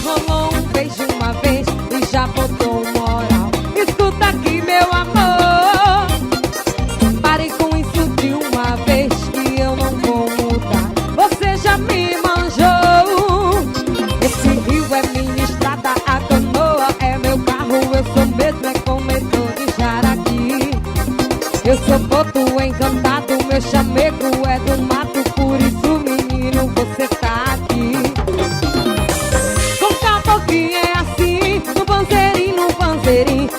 rolou um beijo uma vez e já botou moral. Escuta aqui, meu amor, pare com isso de uma vez que eu não vou mudar. Você já me manjou. Esse rio é minha estrada, a canoa é meu carro. Eu sou mesmo é comedor de jaraqui. Eu sou boto encantado, meu chamego é do mato. Por isso, menino, você tá aqui. Com caboquinho é assim, no panzeirinho, no panzeirinho.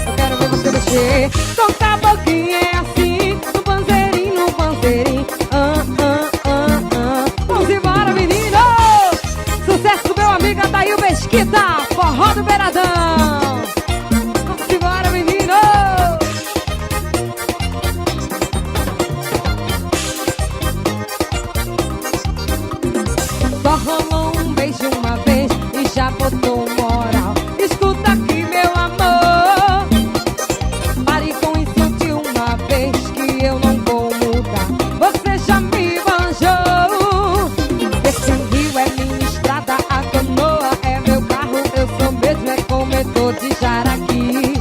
Eu quero ver você mexer. Com caboquinho é assim, no panzeirinho, no panzeirinho. Vamos embora, menino! Sucesso do meu amigo Adail Mesquita, forró do Beiradão. Vamos embora, menino! Só rolou um beijo uma vez e já botou moral. Escuta aqui, meu amor, pare com isso de uma vez que eu não vou mudar. Você já me manjou. Esse rio é minha estrada, a canoa é meu carro. Eu sou mesmo é comedor de jaraqui.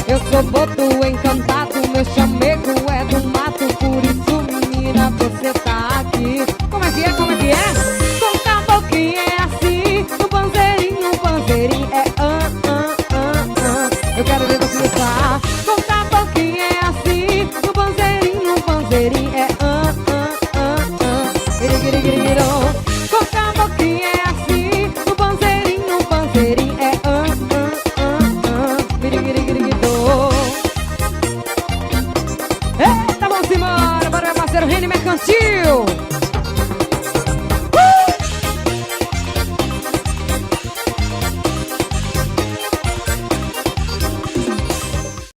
Eu sou boto encantado, meu chamego é do mato. Por isso, menina, você tá aqui. Como é que é? Como é que é? É assim, no panzeirinho é Eu quero ver você dançar. Com caboquinho é assim, no panzeirinho é Com caboquinho é assim, no panzeirinho é Eita, vamos embora, bora meu parceiro hino mercantil.